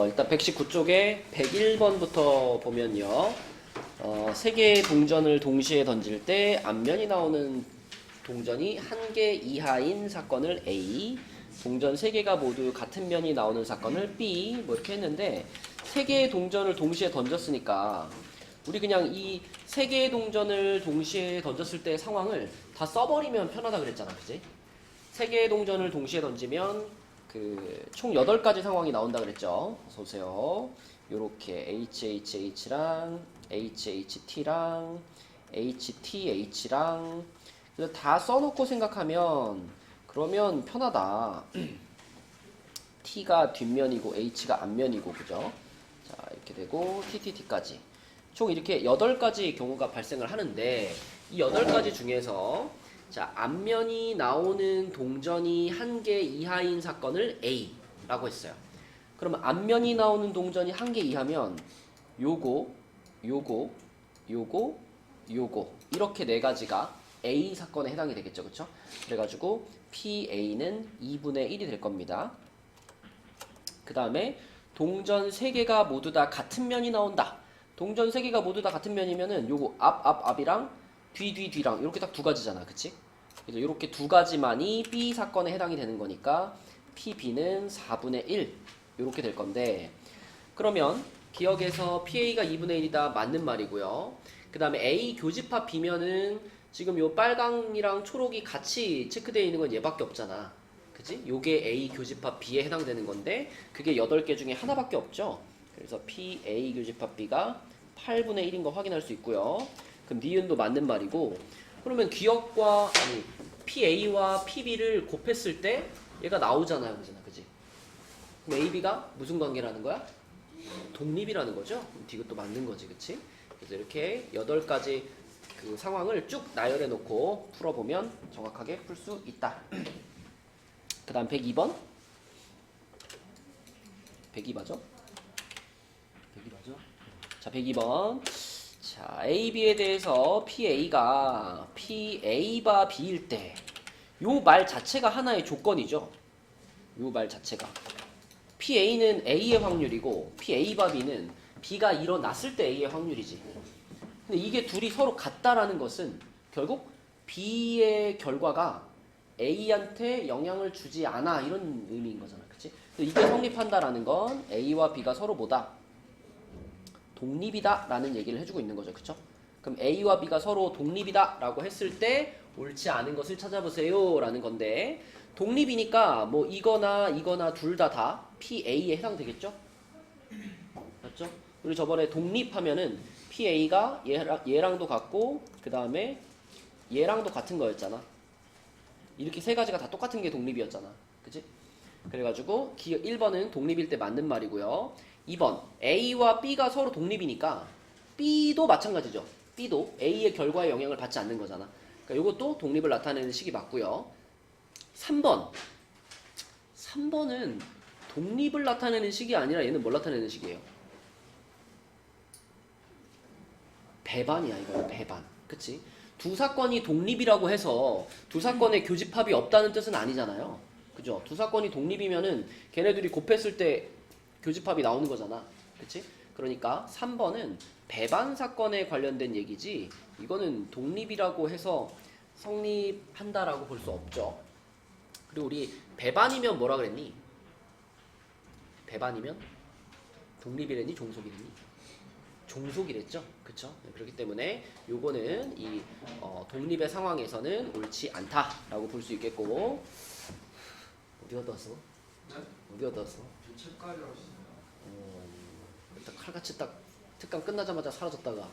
일단 119쪽에 101번부터 보면요. 세 개의 동전을 동시에 던질 때 앞면이 나오는 동전이 한 개 이하인 사건을 A, 동전 세 개가 모두 같은 면이 나오는 사건을 B, 뭐 이렇게 했는데 세 개의 동전을 동시에 던졌으니까 우리 그냥 이 세 개의 동전을 동시에 던졌을 때 상황을 다 써버리면 편하다 그랬잖아, 그지? 세 개의 동전을 동시에 던지면 총 8가지 상황이 나온다 그랬죠. 어서 오세요. 요렇게 HHH랑 HHT랑 HTH랑 그래서 다 써놓고 생각하면 그러면 편하다. T가 뒷면이고 H가 앞면이고 그죠? 자, 이렇게 되고 TTT까지 총 이렇게 8가지 경우가 발생을 하는데 이 8가지 중에서 자, 앞면이 나오는 동전이 한 개 이하인 사건을 A라고 했어요. 그러면 앞면이 나오는 동전이 한 개 이하면 요거 이렇게 4가지가 A 사건에 해당이 되겠죠. 그쵸? 그래가지고 PA는 2분의 1이 될 겁니다. 그 다음에 동전 3개가 모두 다 같은 면이 나온다. 동전 3개가 모두 다 같은 면이면은 요거 앞이랑 뒤랑 이렇게 딱 2가지잖아. 그치? 그래서 이렇게 2가지만이 B 사건에 해당이 되는 거니까 PB는 4분의 1 이렇게 될 건데 그러면 기억에서 PA가 2분의 1이다 맞는 말이고요. 그 다음에 A 교집합 B면은 지금 요 빨강이랑 초록이 같이 체크되어 있는 건 얘밖에 없잖아. 그치? 요게 A 교집합 B에 해당되는 건데 그게 8개 중에 하나밖에 없죠. 그래서 PA 교집합 B가 8분의 1인 거 확인할 수 있고요. 그럼 니은도 맞는 말이고 그러면 기억과 PA와 PB를 곱했을 때 얘가 나오잖아요. 그지? 그럼 AB가 무슨 관계라는 거야? 독립이라는 거죠. 그럼 이것도 맞는 거지. 그치? 그래서 이렇게 8가지 그 상황을 쭉 나열해 놓고 풀어보면 정확하게 풀 수 있다. 그 다음 102번 102 맞죠? 102 맞죠? 자, 102번 자, AB에 대해서 PA가 PA바 B일 때 요 말 자체가 하나의 조건이죠. 요 말 자체가 PA는 A의 확률이고 PA바 B는 B가 일어났을 때 A의 확률이지. 근데 이게 둘이 서로 같다라는 것은 결국 B의 결과가 A한테 영향을 주지 않아 이런 의미인 거잖아. 그치? 이게 성립한다라는 건 A와 B가 서로 뭐다? 독립이다 라는 얘기를 해주고 있는 거죠. 그쵸? 그럼 A와 B가 서로 독립이다 라고 했을 때 옳지 않은 것을 찾아보세요 라는 건데 독립이니까 뭐 이거나 둘 다 PA에 해당되겠죠? 맞죠? 우리 저번에 독립하면은 PA가 얘랑도 같고 그 다음에 얘랑도 같은 거였잖아. 이렇게 3가지가 다 똑같은 게 독립이었잖아. 그치? 그래가지고 1번은 독립일 때 맞는 말이고요. 2번 A와 B가 서로 독립이니까 B도 마찬가지죠. B도 A의 결과에 영향을 받지 않는 거잖아. 그러니까 이것도 독립을 나타내는 식이 맞고요. 3번은 독립을 나타내는 식이 아니라 얘는 뭘 나타내는 식이에요? 배반이야. 이거는 배반. 그치? 두 사건이 독립이라고 해서 두 사건의 교집합이 없다는 뜻은 아니잖아요. 그죠? 두 사건이 독립이면은 걔네들이 곱했을 때 교집합이 나오는 거잖아. 그치? 그러니까 3번은 배반 사건에 관련된 얘기지 이거는 독립이라고 해서 성립한다라고 볼 수 없죠. 그리고 우리 배반이면 뭐라 그랬니? 배반이면 독립이랬니? 종속이랬니? 종속이랬죠? 그쵸? 그렇기 때문에 요거는 이 독립의 상황에서는 옳지 않다라고 볼 수 있겠고 어디 갔다 왔어? 네? 어디 갔다 왔어? 저 책까지 하시네요. 일단 칼같이 딱 특강 끝나자마자 사라졌다가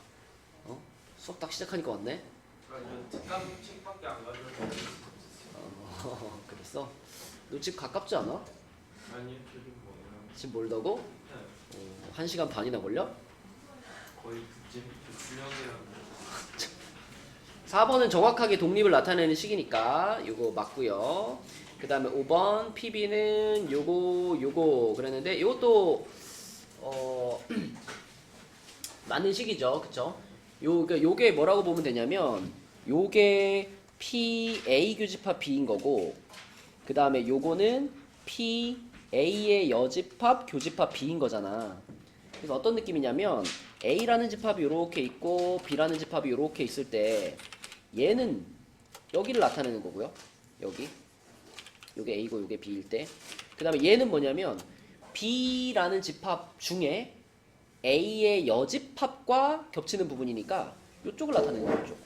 수업 딱 시작하니까 왔네? 아니요, 특강 책밖에 안 가져왔어요. 그랬어? 너 집 가깝지 않아? 아니요, 저기 뭐예요? 집 멀다고? 네, 1시간 반이나 걸려? 거의 그쯤 주명이랑 4번은 정확하게 독립을 나타내는 식이니까 요거 맞고요. 그 다음에 5번 PB는 요거 그랬는데 요것도 맞는 식이죠. 그쵸? 요게 뭐라고 보면 되냐면 요게 PA 교집합 B인 거고 그 다음에 요거는 PA A의 여집합, 교집합 B인 거잖아. 그래서 어떤 느낌이냐면 A라는 집합이 이렇게 있고 B라는 집합이 이렇게 있을 때 얘는 여기를 나타내는 거고요. 여기. 요게 A고 요게 B일 때. 그 다음에 얘는 뭐냐면 B라는 집합 중에 A의 여집합과 겹치는 부분이니까 이쪽을 나타내는 거죠. 이쪽.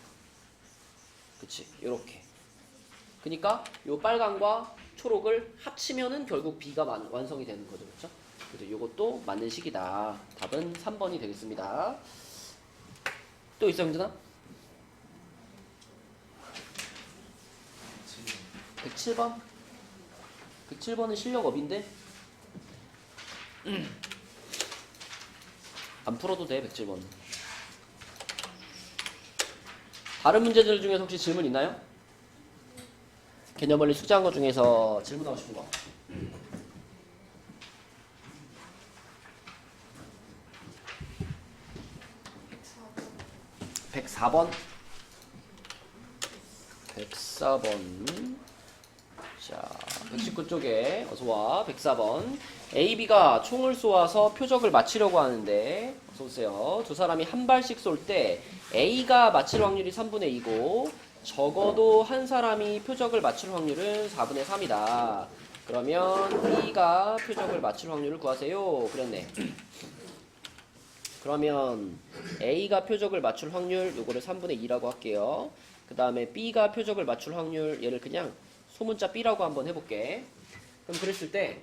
그치? 요렇게. 그러니까 요 빨강과 초록을 합치면은 결국 B가 완성이 되는 거죠. 그렇죠? 그래서 요것도 맞는 식이다. 답은 3번이 되겠습니다. 또 있어, 형준아? 107번? 107번은 실력업인데? 안 풀어도 돼, 107번은. 다른 문제들 중에서 혹시 질문 있나요? 개념원리 숙제한 것 중에서 질문하고 싶은 거. 104번. 104번. 자, 119쪽에 어서와. 104번. A, B가 총을 쏘아서 표적을 맞히려고 하는데, 어서오세요. 두 사람이 한 발씩 쏠 때 A가 맞힐 확률이 3분의 2고 적어도 한 사람이 표적을 맞출 확률은 4분의 3이다. 그러면 B가 표적을 맞출 확률을 구하세요. 그랬네. 그러면 A가 표적을 맞출 확률 요거를 3분의 2라고 할게요. 그 다음에 B가 표적을 맞출 확률 얘를 그냥 소문자 B라고 한번 해볼게. 그럼 그랬을 때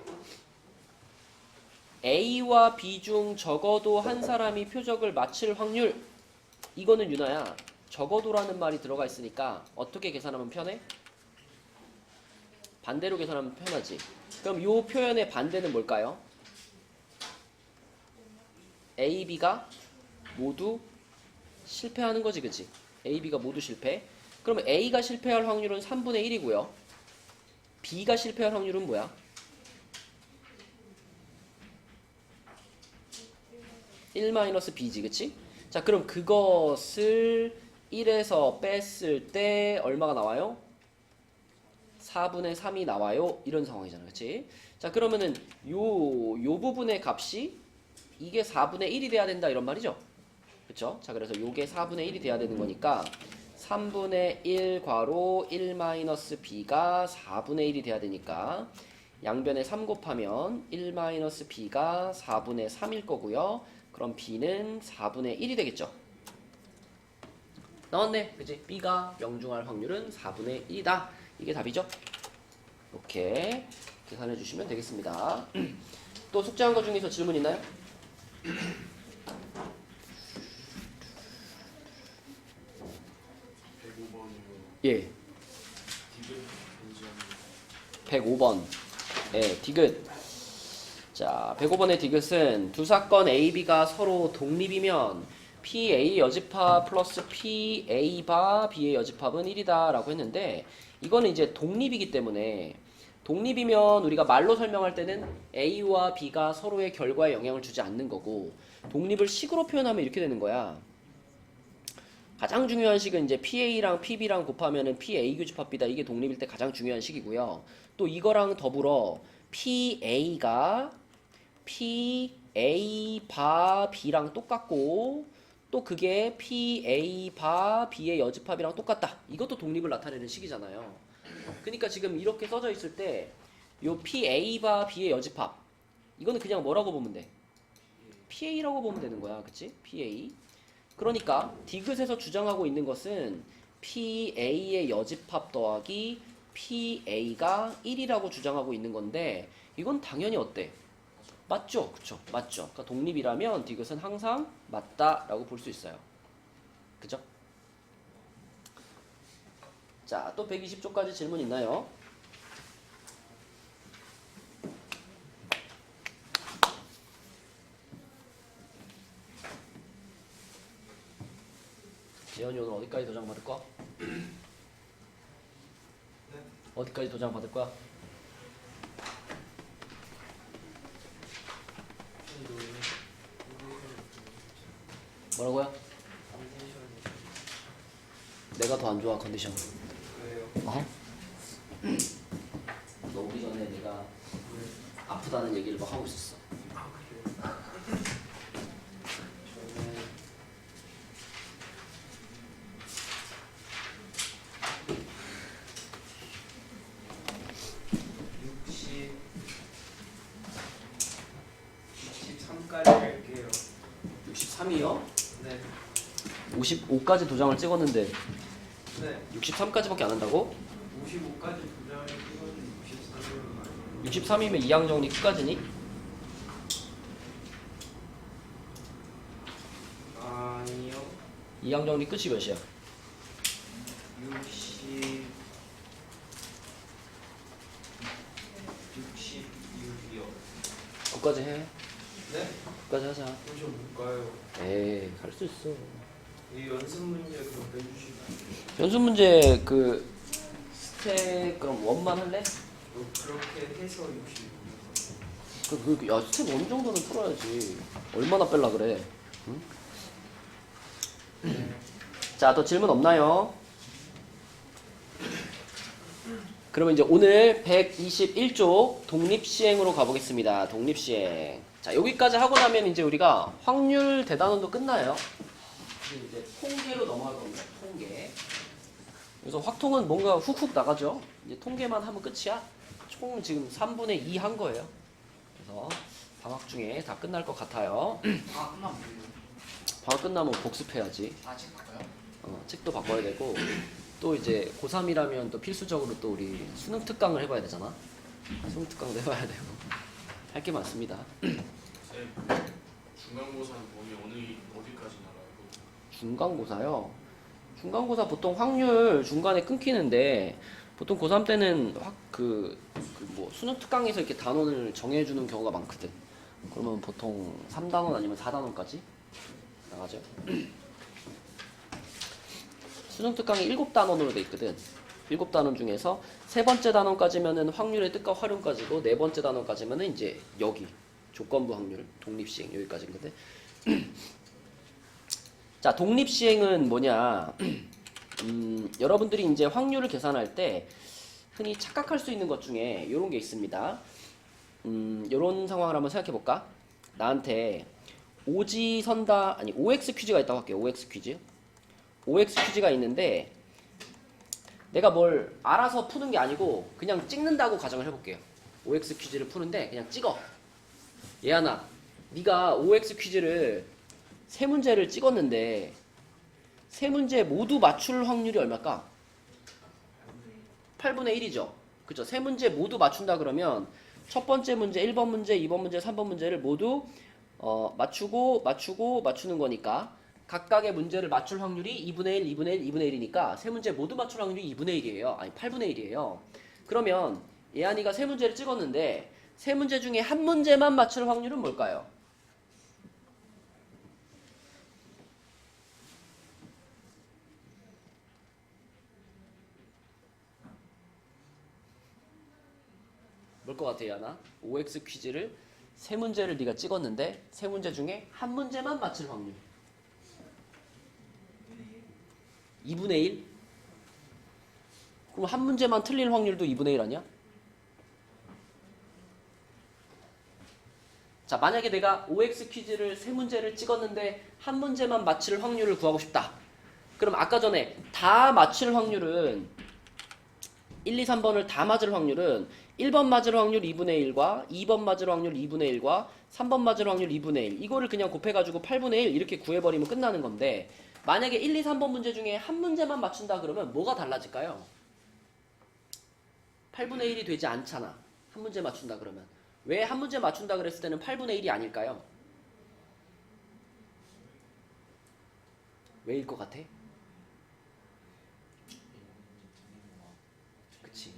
A와 B 중 적어도 한 사람이 표적을 맞힐 확률, 이거는 유나야 적어도라는 말이 들어가 있으니까 어떻게 계산하면 편해? 반대로 계산하면 편하지. 그럼 이 표현의 반대는 뭘까요? A, B가 모두 실패하는 거지, 그치? A, B가 모두 실패. 그러면 A가 실패할 확률은 3분의 1이고요. B가 실패할 확률은 뭐야? 1-B지, 그치? 자, 그럼 그것을 1에서 뺐을 때 얼마가 나와요? 4분의 3이 나와요. 이런 상황이잖아, 그치? 자, 그러면은 요 부분의 값이 이게 4분의 1이 돼야 된다 이런 말이죠. 그쵸? 자, 그래서 요게 4분의 1이 돼야 되는 거니까 3분의 1 괄호 1-B가 4분의 1이 돼야 되니까 양변에 3 곱하면 1-B가 4분의 3일 거고요. 그럼 B는 4분의 1이 되겠죠. 나왔네. 그치? B가 명중할 확률은 4분의 1이다. 이게 답이죠. 이렇게 계산해 주시면 되겠습니다. 또 숙제한 것 중에서 질문 있나요? 105번이요. 예. 디귿 벤지엄. 105번. 예, 디귿. 자, 105번의 디귿은 두 사건 A, B가 서로 독립이면 PA 여집합 플러스 PA 바 B의 여집합은 1이다 라고 했는데, 이거는 이제 독립이기 때문에 독립이면 우리가 말로 설명할 때는 A와 B가 서로의 결과에 영향을 주지 않는 거고, 독립을 식으로 표현하면 이렇게 되는 거야. 가장 중요한 식은 이제 PA랑 PB랑 곱하면은 PA 교집합비다. 이게 독립일 때 가장 중요한 식이고요. 또 이거랑 더불어 PA가 PA 바 B랑 똑같고, 또 그게 PA 바 B의 여집합이랑 똑같다. 이것도 독립을 나타내는 식이잖아요. 그러니까 지금 이렇게 써져 있을 때 요 PA 바 B의 여집합, 이거는 그냥 뭐라고 보면 돼? PA라고 보면 되는 거야. 그치? PA. 그러니까 디귿에서 주장하고 있는 것은 PA의 여집합 더하기 PA가 1이라고 주장하고 있는 건데, 이건 당연히 어때? 맞죠? 그쵸? 맞죠? 그러니까 독립이라면 디귿은 항상 맞다라고 볼 수 있어요. 그죠? 자, 또 120쪽까지 질문 있나요? 재현이 오늘 어디까지 도장 받을 거야? 어디까지 도장 받을 거야? 뭐라고요? 내가 더 안 좋아, 컨디션. 왜요? 어? 너 오기 전에 내가 왜? 아프다는 얘기를 막 하고 있었어. 아 그래요? 저는 63까지 갈게요. 63이요? 네. 55까지 도장을 찍었는데 네. 63까지밖에 안 한다고? 55까지 도장을 찍었는데 63이면 말이에요. 63이면 이항 정리 끝까지니? 아니요. 이항 정리 끝이 몇이야? 66이요. 끝까지 해. 네? 끝까지 하자. 그럼 저못 가요. 에이, 할 수 있어. 이 연습 문제 그럼 빼주시면 연습 문제 그 스텝 그럼 원만 할래? 그렇게 해서 66이요. 야, 스텝 원 정도는 풀어야지. 얼마나 뺄라 그래? 응? 자, 더 질문 없나요? 그러면 이제 오늘 121쪽 독립시행으로 가보겠습니다. 독립시행. 자, 여기까지 하고 나면 이제 우리가 확률 대단원도 끝나요. 이제 통계로 넘어갈 겁니다. 통계. 그래서 확통은 뭔가 훅훅 나가죠. 이제 통계만 하면 끝이야. 총 지금 3분의 2 한 거예요. 그래서 방학 중에 다 끝날 것 같아요. 아 끝나면 뭐예요? 방학 끝나면 복습해야지. 아책 바꿔요? 책도 바꿔야 되고 또 이제 고3이라면 또 필수적으로 또 우리 수능 특강을 해봐야 되잖아. 수능 특강도 해봐야 되고 할 게 많습니다. 쌤, 중간고사는 범위 어디까지 나가요? 중간고사요. 중간고사 보통 확률 중간에 끊기는데 보통 고3 때는 뭐 수능 특강에서 이렇게 단원을 정해주는 경우가 많거든. 그러면 보통 3단원 아니면 4단원까지 나가죠. 수능 특강이 7단원으로 돼 있거든. 7단원 중에서 세 번째 단원까지면은 확률의 뜻과 활용까지고 네 번째 단원까지면은 이제 여기 조건부 확률, 독립시행 여기까지인데. 자, 독립시행은 뭐냐? 여러분들이 이제 확률을 계산할 때 흔히 착각할 수 있는 것 중에 이런 게 있습니다. 이런 상황을 한번 생각해 볼까? 나한테 OX 퀴즈가 있다고 할게요. OX 퀴즈. OX 퀴즈가 있는데 내가 뭘 알아서 푸는 게 아니고 그냥 찍는다고 가정을 해볼게요. OX 퀴즈를 푸는데 그냥 찍어. 예안아, 네가 OX 퀴즈를 세 문제를 찍었는데 세 문제 모두 맞출 확률이 얼마일까? 8분의 1이죠. 그죠? 세 문제 모두 맞춘다 그러면 첫 번째 문제, 1번 문제, 2번 문제, 3번 문제를 모두 맞추는 거니까 각각의 문제를 맞출 확률이 2분의 1, 2분의 1, 2분의 1이니까 세 문제 모두 맞출 확률이 2분의 1이에요. 아니 8분의 1이에요. 그러면 예안이가 세 문제를 찍었는데 세 문제 중에 한 문제만 맞출 확률은 뭘까요? 뭘 것 같아, 예안아? OX 퀴즈를 세 문제를 네가 찍었는데 세 문제 중에 한 문제만 맞출 확률 2분의 1? 그럼 한 문제만 틀릴 확률도 2분의 1 아니야? 자, 만약에 내가 OX 퀴즈를 세 문제를 찍었는데 한 문제만 맞힐 확률을 구하고 싶다. 그럼 아까 전에 다 맞힐 확률은 1, 2, 3번을 다 맞을 확률은 1번 맞을 확률 2분의 1과 2번 맞을 확률 2분의 1과 3번 맞을 확률 2분의 1 이거를 그냥 곱해가지고 8분의 1 이렇게 구해버리면 끝나는 건데 만약에 1, 2, 3번 문제 중에 한 문제만 맞춘다 그러면 뭐가 달라질까요? 8분의 1이 되지 않잖아. 한 문제 맞춘다 그러면. 왜 한 문제 맞춘다 그랬을 때는 8분의 1이 아닐까요? 왜일 것 같아? 그치.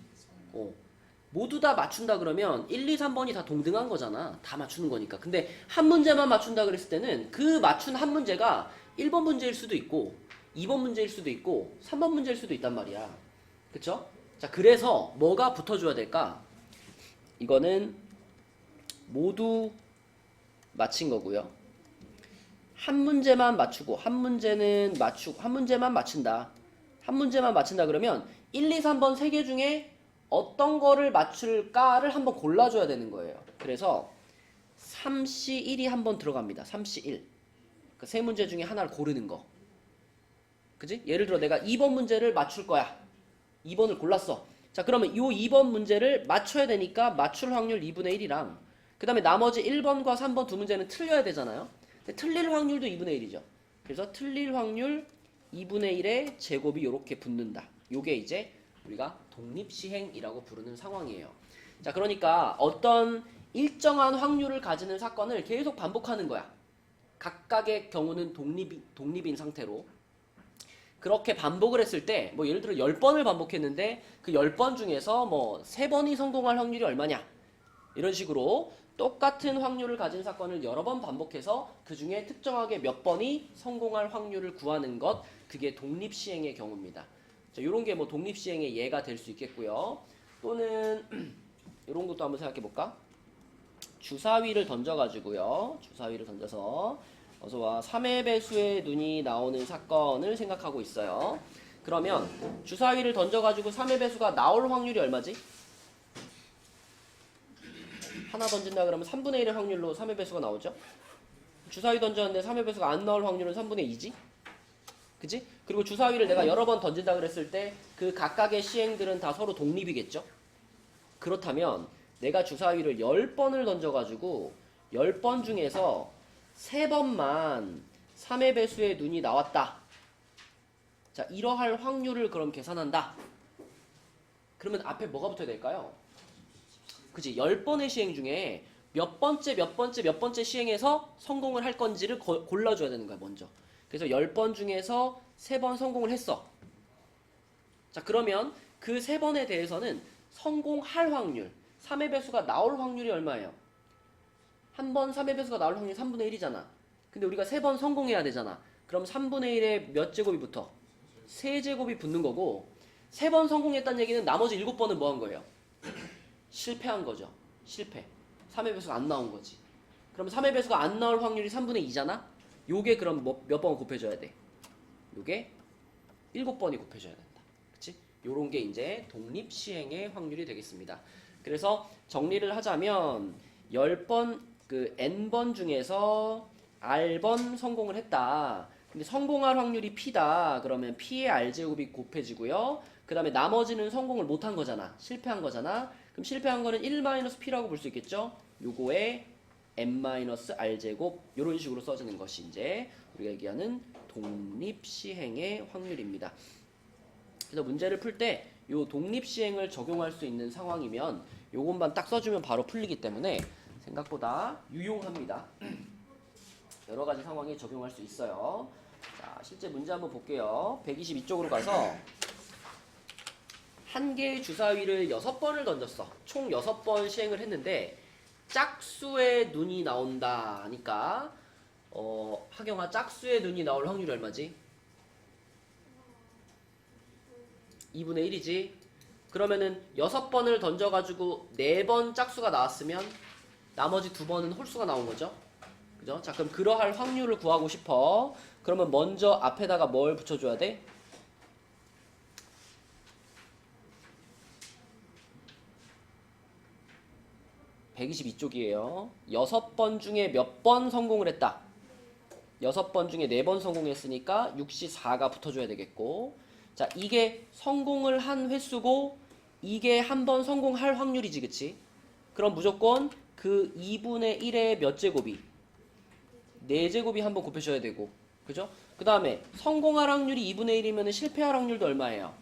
모두 다 맞춘다 그러면 1, 2, 3번이 다 동등한 거잖아. 다 맞추는 거니까. 근데 한 문제만 맞춘다 그랬을 때는 그 맞춘 한 문제가 1번 문제일 수도 있고 2번 문제일 수도 있고 3번 문제일 수도 있단 말이야. 그쵸? 자, 그래서 뭐가 붙어줘야 될까? 이거는 모두 맞힌 거고요. 한 문제만 맞추고 한 문제만 맞춘다. 한 문제만 맞춘다 그러면 1, 2, 3번 3개 중에 어떤 거를 맞출까를 한번 골라줘야 되는 거예요. 그래서 3C1이 한번 들어갑니다. 3C1. 그 세 문제 중에 하나를 고르는 거. 그지? 예를 들어 내가 2번 문제를 맞출 거야. 2번을 골랐어. 자, 그러면 이 2번 문제를 맞춰야 되니까 맞출 확률 2분의 1이랑 그 다음에 나머지 1번과 3번 두 문제는 틀려야 되잖아요. 근데 틀릴 확률도 2분의 1이죠. 그래서 틀릴 확률 2분의 1의 제곱이 이렇게 붙는다. 요게 이제 우리가 독립시행이라고 부르는 상황이에요. 자, 그러니까 어떤 일정한 확률을 가지는 사건을 계속 반복하는 거야. 각각의 경우는 독립인 상태로. 그렇게 반복을 했을 때, 뭐 예를 들어 10번을 반복했는데 그 10번 중에서 뭐 3번이 성공할 확률이 얼마냐? 이런 식으로 똑같은 확률을 가진 사건을 여러 번 반복해서 그 중에 특정하게 몇 번이 성공할 확률을 구하는 것, 그게 독립시행의 경우입니다. 자, 이런 게 뭐 독립시행의 예가 될 수 있겠고요. 또는 이런 것도 한번 생각해 볼까? 주사위를 던져가지고요. 주사위를 던져서 어서와 3의 배수의 눈이 나오는 사건을 생각하고 있어요. 그러면 주사위를 던져가지고 3의 배수가 나올 확률이 얼마지? 하나 던진다 그러면 3분의 1의 확률로 3의 배수가 나오죠? 주사위 던졌는데 3의 배수가 안 나올 확률은 3분의 2지? 그치? 그리고 주사위를 내가 여러 번 던진다 그랬을 때 그 각각의 시행들은 다 서로 독립이겠죠? 그렇다면 내가 주사위를 10번을 던져가지고 10번 중에서 3번만 3의 배수의 눈이 나왔다. 자, 이러할 확률을 그럼 계산한다. 그러면 앞에 뭐가 붙어야 될까요? 그치? 10번의 시행 중에 몇 번째 시행에서 성공을 할 건지를 골라줘야 되는 거야, 먼저. 그래서 10번 중에서 3번 성공을 했어. 자, 그러면 그 3번에 대해서는 성공할 확률, 3의 배수가 나올 확률이 얼마예요? 한 번 3의 배수가 나올 확률이 3분의 1이잖아. 근데 우리가 3번 성공해야 되잖아. 그럼 3분의 1에 몇 제곱이 붙어? 3제곱이 붙는 거고 3번 성공했다는 얘기는 나머지 7번은 뭐 한 거예요? 실패한 거죠. 실패. 3의 배수가 안 나온 거지. 그럼 3의 배수가 안 나올 확률이 3분의 2잖아? 요게 그럼 몇 번 곱해줘야 돼? 요게 7번이 곱해줘야 된다. 그치? 요런 게 이제 독립시행의 확률이 되겠습니다. 그래서 정리를 하자면 10번, 그 n번 중에서 r번 성공을 했다. 근데 성공할 확률이 p다. 그러면 p의 r제곱이 곱해지고요. 그 다음에 나머지는 성공을 못한 거잖아. 실패한 거잖아. 그럼 실패한 거는 1-p라고 볼 수 있겠죠? 요거에 n-r제곱 이런 식으로 써지는 것이 이제 우리가 얘기하는 독립시행의 확률입니다. 그래서 문제를 풀 때 요 독립시행을 적용할 수 있는 상황이면 요것만 딱 써주면 바로 풀리기 때문에 생각보다 유용합니다. 여러 가지 상황에 적용할 수 있어요. 자, 실제 문제 한번 볼게요. 122쪽으로 가서 한 개의 주사위를 6번을 던졌어. 총 6번 시행을 했는데 짝수의 눈이 나온다 하니까 하경아, 짝수의 눈이 나올 확률이 얼마지? 2분의 1이지. 그러면은 6번을 던져가지고 4번 짝수가 나왔으면 나머지 2번은 홀수가 나온 거죠. 그죠? 자, 그럼 그러할 확률을 구하고 싶어. 그러면 먼저 앞에다가 뭘 붙여줘야 돼? (122쪽이에요) 6번 중에 몇 번 성공을 했다? 6번 중에 4번 성공했으니까 64가 붙어줘야 되겠고, 자, 이게 성공을 한 횟수고 이게 한 번 성공할 확률이지, 그치? 그럼 무조건 그 2분의 1의 몇 제곱이? 4제곱이 한번 곱해줘야 되고, 그죠? 그 다음에 성공할 확률이 2분의 1이면 실패할 확률도 얼마예요?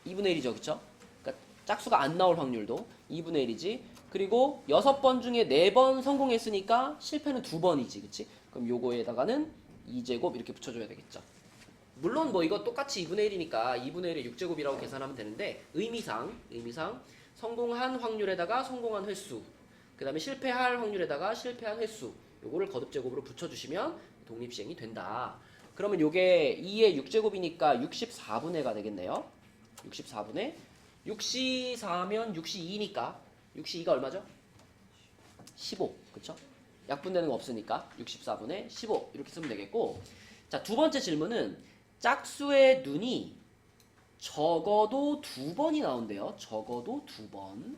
2분의 1이죠, 그쵸? 그러니까 짝수가 안 나올 확률도 2분의 1이지. 그리고 6번 중에 4번 성공했으니까 실패는 2번이지, 그치? 그럼 요거에다가는 2제곱 이렇게 붙여줘야 되겠죠. 물론 뭐 이거 똑같이 2분의 1이니까 2분의 1의 6제곱이라고 계산하면 되는데 의미상 성공한 확률에다가 성공한 횟수, 그 다음에 실패할 확률에다가 실패한 횟수, 요거를 거듭제곱으로 붙여주시면 독립시행이 된다. 그러면 요게 2의 6제곱이니까 64분의가 되겠네요. 64분의 64면 62니까 62가 얼마죠? 15, 그쵸? 약분되는 거 없으니까 64분의 15 이렇게 쓰면 되겠고, 자, 두 번째 질문은 짝수의 눈이 적어도 2번이 나온대요. 적어도 2번.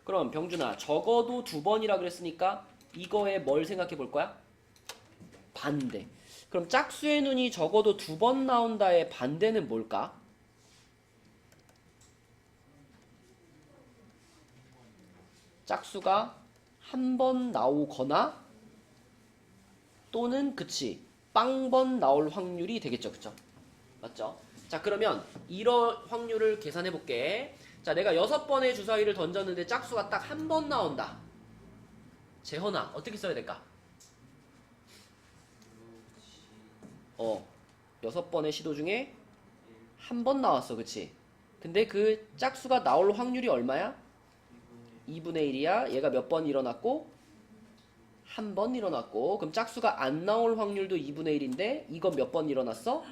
그럼 병준아, 적어도 2번이라 그랬으니까 이거에 뭘 생각해 볼 거야? 반대. 그럼 짝수의 눈이 적어도 2번 나온다의 반대는 뭘까? 짝수가 한 번 나오거나 또는 그치 빵번 나올 확률이 되겠죠. 그쵸? 맞죠? 자, 그러면 이런 확률을 계산해 볼게. 자, 내가 6번의 주사위를 던졌는데 짝수가 딱 한 번 나온다. 재현아, 어떻게 써야 될까? 6번의 시도 중에 한 번 나왔어. 그치? 근데 그 짝수가 나올 확률이 얼마야? 2분의 1이야. 얘가 몇 번 일어났고? 한 번 일어났고. 그럼 짝수가 안 나올 확률도 2분의 1인데 이건 몇 번 일어났어?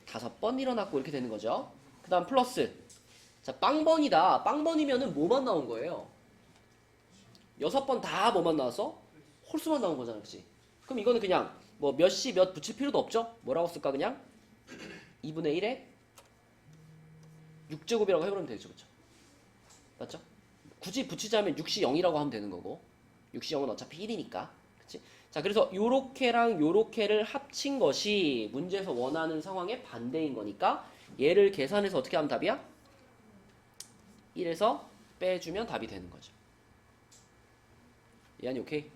5번 일어났고 이렇게 되는 거죠. 그 다음 플러스. 자, 빵번이다. 빵번이면은 뭐만 나온 거예요? 6번 다 뭐만 나왔어? 홀수만 나온 거잖아. 그치? 그럼 이거는 그냥 뭐 몇 시 몇 붙일 필요도 없죠? 뭐라고 쓸까 그냥? 2분의 1에 6제곱이라고 해버리면 되겠죠. 그쵸? 맞죠? 굳이 붙이자면 6시 0이라고 하면 되는 거고 6시 0은 어차피 1이니까. 그치? 자, 그래서 요렇게랑 요렇게를 합친 것이 문제에서 원하는 상황의 반대인 거니까 얘를 계산해서 어떻게 하면 답이야? 1에서 빼주면 답이 되는 거죠. 이한이 오케이?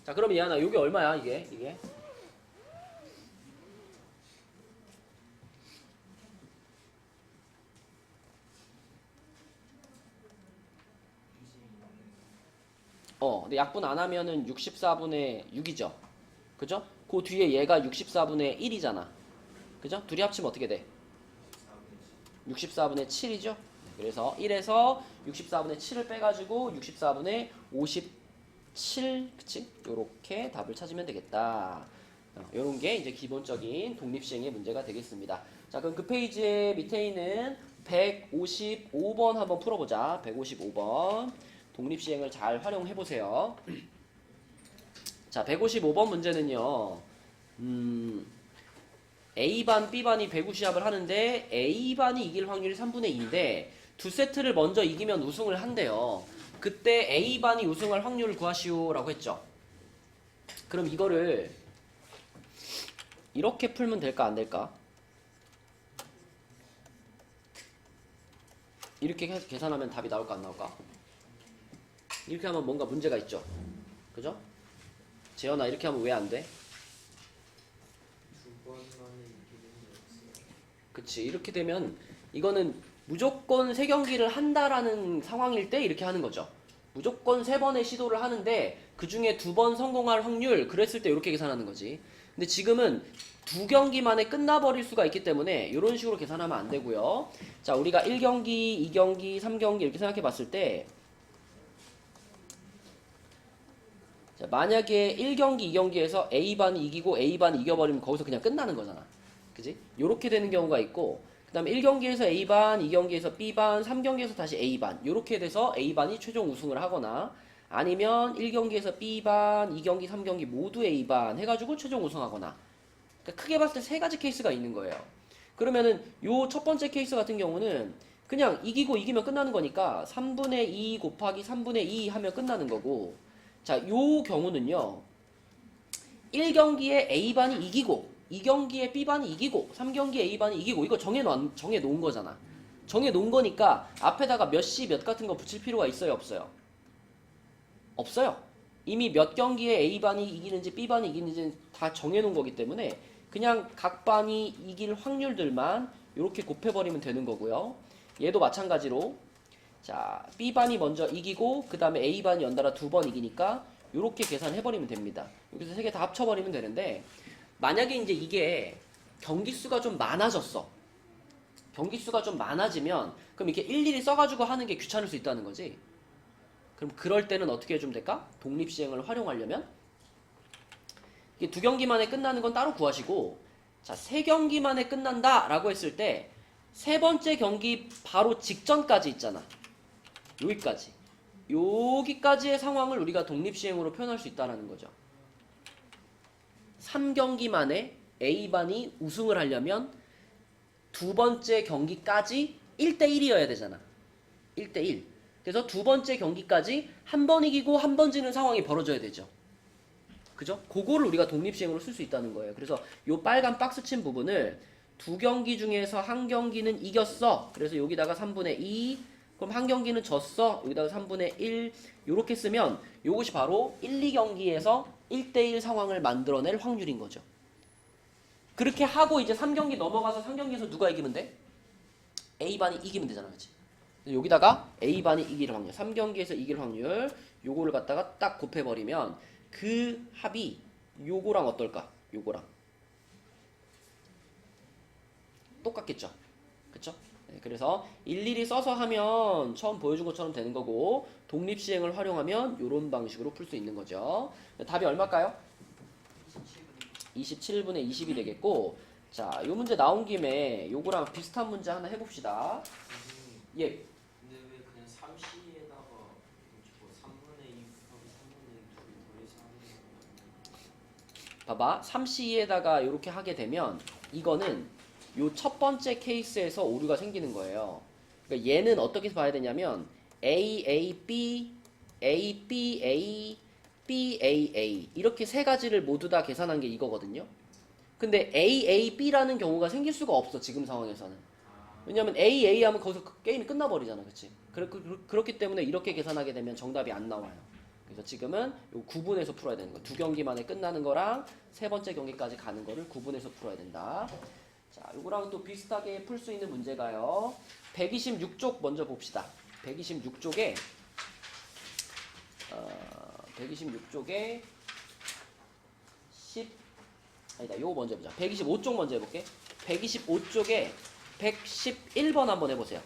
자, 그럼 이한아 요게 얼마야 이게? 근데 약분 안 하면은 64분의 6이죠. 그죠? 그 뒤에 얘가 64분의 1이잖아. 그죠? 둘이 합치면 어떻게 돼? 64분의 7이죠? 그래서 1에서 64분의 7을 빼가지고 64분의 57, 그치? 요렇게 답을 찾으면 되겠다. 요런 게 이제 기본적인 독립시행의 문제가 되겠습니다. 자, 그럼 그 페이지에 밑에 있는 155번 한번 풀어보자. 155번. 독립시행을 잘 활용해보세요. 자, 155번 문제는요. A반, B반이 배구 시합을 하는데 A반이 이길 확률이 3분의 2인데 두 세트를 먼저 이기면 우승을 한대요. 그때 A반이 우승할 확률을 구하시오라고 했죠. 그럼 이거를 이렇게 풀면 될까 안 될까? 이렇게 계산하면 답이 나올까 안 나올까? 이렇게 하면 뭔가 문제가 있죠. 그죠? 재현아 이렇게 하면 왜 안 돼? 2번 만에 이기는 게 없어요. 그치. 이렇게 되면 이거는 무조건 3경기를 한다라는 상황일 때 이렇게 하는 거죠. 무조건 3번의 시도를 하는데 그 중에 2번 성공할 확률 그랬을 때 이렇게 계산하는 거지. 근데 지금은 2경기 만에 끝나버릴 수가 있기 때문에 이런 식으로 계산하면 안 되고요. 자, 우리가 1경기, 2경기, 3경기 이렇게 생각해 봤을 때 자, 만약에 1경기, 2경기에서 A반이 이기고 A반이 이겨버리면 거기서 그냥 끝나는 거잖아. 그지? 요렇게 되는 경우가 있고 그 다음에 1경기에서 A반, 2경기에서 B반, 3경기에서 다시 A반 요렇게 돼서 A반이 최종 우승을 하거나 아니면 1경기에서 B반, 2경기, 3경기 모두 A반 해가지고 최종 우승하거나 그러니까 크게 봤을 때 3가지 케이스가 있는 거예요. 그러면은 요 첫 번째 케이스 같은 경우는 그냥 이기면 끝나는 거니까 3분의 2 곱하기 3분의 2 하면 끝나는 거고 자, 요 경우는요. 1경기에 A반이 이기고 2경기에 B반이 이기고 3경기에 A반이 이기고 이거 정해놓은 거잖아. 정해놓은 거니까 앞에다가 몇 시 몇 같은 거 붙일 필요가 있어요 없어요? 없어요. 이미 몇 경기에 A반이 이기는지 B반이 이기는지 다 정해놓은 거기 때문에 그냥 각 반이 이길 확률들만 이렇게 곱해버리면 되는 거고요. 얘도 마찬가지로 자, B반이 먼저 이기고 그 다음에 A반이 연달아 2번 이기니까 이렇게 계산해버리면 됩니다. 여기서 3개 다 합쳐버리면 되는데 만약에 이제 이게 경기수가 좀 많아졌어. 경기수가 좀 많아지면 그럼 이렇게 일일이 써가지고 하는 게 귀찮을 수 있다는 거지. 그럼 그럴 때는 어떻게 해주면 될까? 독립시행을 활용하려면 이게 2경기 만에 끝나는 건 따로 구하시고 자, 3경기 만에 끝난다 라고 했을 때 3번째 경기 바로 직전까지 있잖아. 여기까지의 상황을 우리가 독립시행으로 표현할 수 있다는 거죠. 3경기 만에 A반이 우승을 하려면 두 번째 경기까지 1대1이어야 되잖아. 1대1. 그래서 두 번째 경기까지 한 번 이기고 한 번 지는 상황이 벌어져야 되죠. 그죠? 그거를 우리가 독립시행으로 쓸 수 있다는 거예요. 그래서 요 빨간 박스 친 부분을 두 경기 중에서 한 경기는 이겼어. 그래서 여기다가 3분의 2. 그럼 한 경기는 졌어. 여기다가 3분의 1. 요렇게 쓰면 요것이 바로 1, 2경기에서 1대1 상황을 만들어낼 확률인 거죠. 그렇게 하고 이제 3경기 넘어가서 3경기에서 누가 이기면 돼? A반이 이기면 되잖아. 그치? 여기다가 A반이 이길 확률, 3경기에서 이길 확률 요거를 갖다가 딱 곱해버리면 그 합이 요거랑 어떨까? 요거랑 똑같겠죠? 그쵸? 네, 그래서 일일이 써서 하면 처음 보여준 것처럼 되는 거고 독립시행을 활용하면 요런 방식으로 풀 수 있는 거죠. 답이 얼마일까요? 27분의 20이 되겠고, 자, 요 문제 나온 김에 요거랑 비슷한 문제 하나 해봅시다. 예. 근데 왜 그냥 3C에다가 뭐 3분의 2하고 3분의 2를 더해서 하는 거야? 봐봐. 3C에다가 이렇게 하게 되면 이거는 요 첫 번째 케이스에서 오류가 생기는 거예요. 그러니까 얘는 어떻게 봐야 되냐면 A, A, B, A, B, A, B, A, A 이렇게 세 가지를 모두 다 계산한 게 이거거든요. 근데 A, A, B라는 경우가 생길 수가 없어. 지금 상황에서는. 왜냐면 A, A 하면 거기서 게임이 끝나버리잖아. 그치? 그렇기 때문에 이렇게 계산하게 되면 정답이 안 나와요. 그래서 지금은 요 구분해서 풀어야 되는 거야. 두 경기 만에 끝나는 거랑 세 번째 경기까지 가는 거를 구분해서 풀어야 된다. 자, 요거랑 또 비슷하게 풀 수 있는 문제가요. 126쪽 먼저 봅시다. 126쪽에 126쪽에 10 아니다. 요거 먼저 해보자. 125쪽 먼저 해볼게. 125쪽에 111번 한번 해보세요.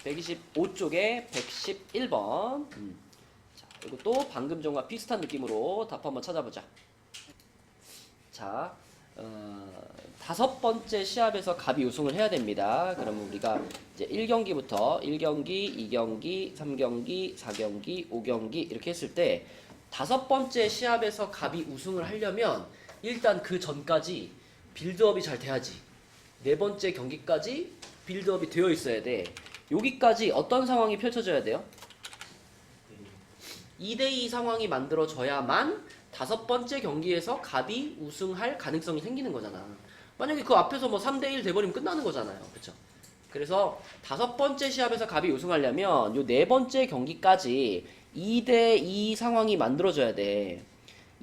125쪽에 111번. 자, 이것도 방금 전과 비슷한 느낌으로 답 한번 찾아보자. 자, 다섯 번째 시합에서 갑이 우승을 해야 됩니다. 그러면 우리가 이제 1경기부터 1경기, 2경기, 3경기, 4경기, 5경기 이렇게 했을 때 다섯 번째 시합에서 갑이 우승을 하려면 일단 그 전까지 빌드업이 잘 돼야지. 네 번째 경기까지 빌드업이 되어 있어야 돼. 여기까지 어떤 상황이 펼쳐져야 돼요? 2대2 상황이 만들어져야만 다섯 번째 경기에서 갑이 우승할 가능성이 생기는 거잖아. 만약에 그 앞에서 뭐 3대1 돼버리면 끝나는 거잖아요. 그쵸? 그래서 다섯 번째 시합에서 갑이 우승하려면 요 네 번째 경기까지 2대2 상황이 만들어져야 돼.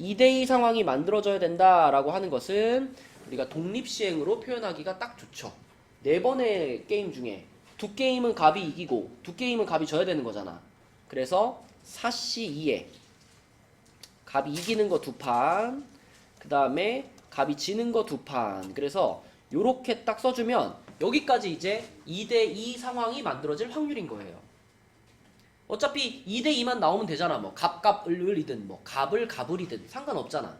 2대2 상황이 만들어져야 된다라고 하는 것은 우리가 독립시행으로 표현하기가 딱 좋죠. 네 번의 게임 중에 두 게임은 갑이 이기고 두 게임은 갑이 져야 되는 거잖아. 그래서 4C2에 갑이 이기는 거 두 판, 그 다음에 갑이 지는 거 두 판. 그래서 요렇게 딱 써주면 여기까지 이제 2대2 상황이 만들어질 확률인 거예요. 어차피 2대2만 나오면 되잖아. 뭐 갑을이든 뭐 갑을이든 상관없잖아.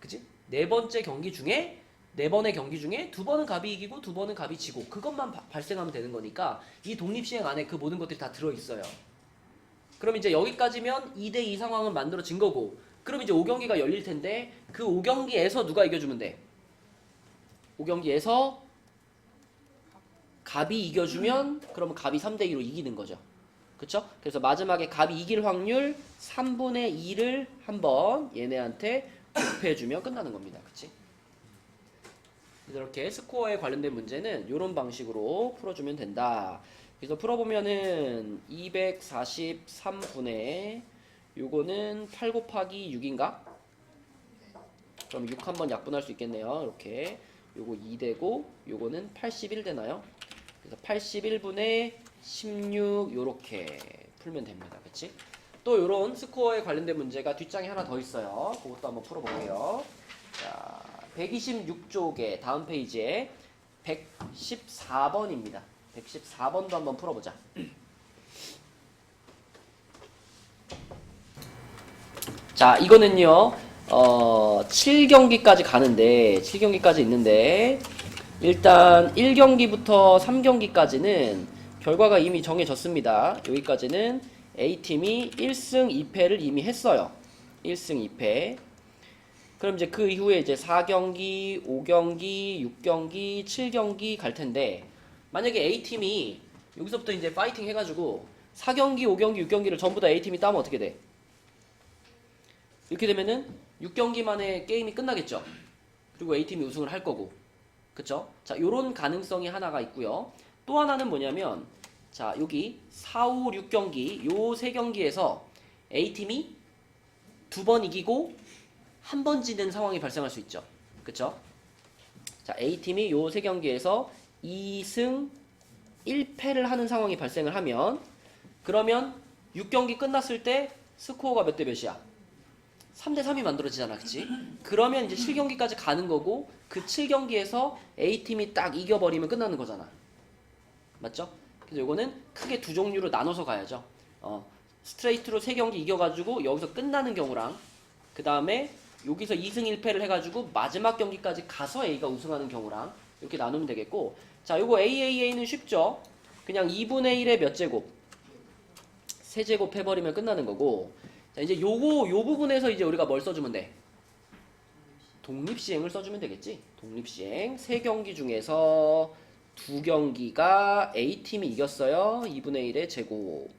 그치? 네 번째 경기 중에 네 번의 경기 중에 두 번은 갑이 이기고 두 번은 갑이 지고 그것만 발생하면 되는 거니까 이 독립시행 안에 그 모든 것들이 다 들어있어요. 그럼 이제 여기까지면 2대2 상황은 만들어진 거고 그럼 이제 5경기가 열릴 텐데 그 5경기에서 누가 이겨주면 돼? 5경기에서 갑이 이겨주면 그러면 갑이 3대2로 이기는 거죠. 그쵸? 그래서 마지막에 갑이 이길 확률 3분의 2를 한번 얘네한테 곱해주면 끝나는 겁니다. 그치? 이렇게 스코어에 관련된 문제는 이런 방식으로 풀어주면 된다. 그래서 풀어보면은 243분의 요거는 8 곱하기 6인가? 그럼 6 한번 약분할 수 있겠네요. 이렇게 요거 2 되고 요거는 81 되나요? 그래서 81분의 16 요렇게 풀면 됩니다. 그치? 또 요런 스코어에 관련된 문제가 뒷장에 하나 더 있어요. 그것도 한번 풀어볼게요. 자, 126쪽에 다음 페이지에 114번입니다. 114번도 한번 풀어보자. 자, 이거는요, 7경기까지 가는데, 7경기까지 있는데, 일단 1경기부터 3경기까지는 결과가 이미 정해졌습니다. 여기까지는 A팀이 1승 2패를 이미 했어요. 1승 2패. 그 그럼 이제 그 이후에 이제 4경기, 5경기, 6경기, 7경기 갈 텐데 만약에 A팀이 여기서부터 이제 파이팅 해가지고 4경기, 5경기, 6경기를 전부 다 A팀이 따면 어떻게 돼? 이렇게 되면은 6경기 만에 게임이 끝나겠죠. 그리고 A팀이 우승을 할 거고. 그쵸? 자, 요런 가능성이 하나가 있고요. 또 하나는 뭐냐면 자, 여기 4, 5, 6경기 요 세 경기에서 A팀이 2번 이기고 한 번 지는 상황이 발생할 수 있죠. 그쵸? 자, A팀이 요 세 경기에서 2승 1패를 하는 상황이 발생을 하면 그러면 6경기 끝났을 때 스코어가 몇 대 몇이야? 3대 3이 만들어지잖아. 그치? 그러면 이제 7경기까지 가는 거고 그 7경기에서 A팀이 딱 이겨버리면 끝나는 거잖아. 맞죠? 그래서 요거는 크게 두 종류로 나눠서 가야죠. 스트레이트로 3경기 이겨가지고 여기서 끝나는 경우랑 그 다음에 여기서 2승 1패를 해가지고 마지막 경기까지 가서 A가 우승하는 경우랑 이렇게 나누면 되겠고 자 요거 AAA는 쉽죠? 그냥 2분의 1의 몇 제곱? 세제곱 해버리면 끝나는 거고 자 이제 요 부분에서 이제 우리가 뭘 써주면 돼? 독립시행을 써주면 되겠지? 독립시행 3경기 중에서 2경기가 A팀이 이겼어요. 2분의 1의 제곱.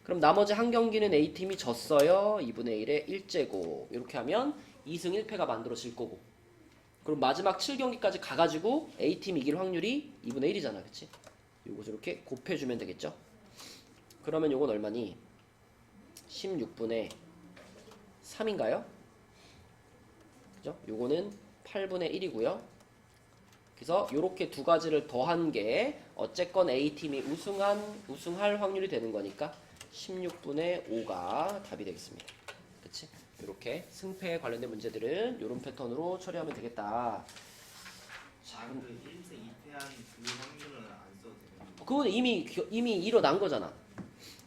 그럼 나머지 한 경기는 A팀이 졌어요. 2분의 1의 1제곱. 이렇게 하면 2승 1패가 만들어질 거고. 그럼 마지막 7경기까지 가가지고 A팀이 이길 확률이 2분의 1이잖아. 그치? 요거 저렇게 곱해주면 되겠죠? 그러면 요건 얼마니? 16분의 3인가요? 그죠? 요거는 8분의 1이고요. 그래서 요렇게 두 가지를 더한 게 어쨌건 A팀이 우승할 확률이 되는 거니까 16분의 5가 답이 되겠습니다. 그치? 요렇게 승패에 관련된 문제들은 요런 패턴으로 처리하면 되겠다. 자, 그 1승 2패한 그 확률은 안 써도 되는 그건 이미 일어난 거잖아.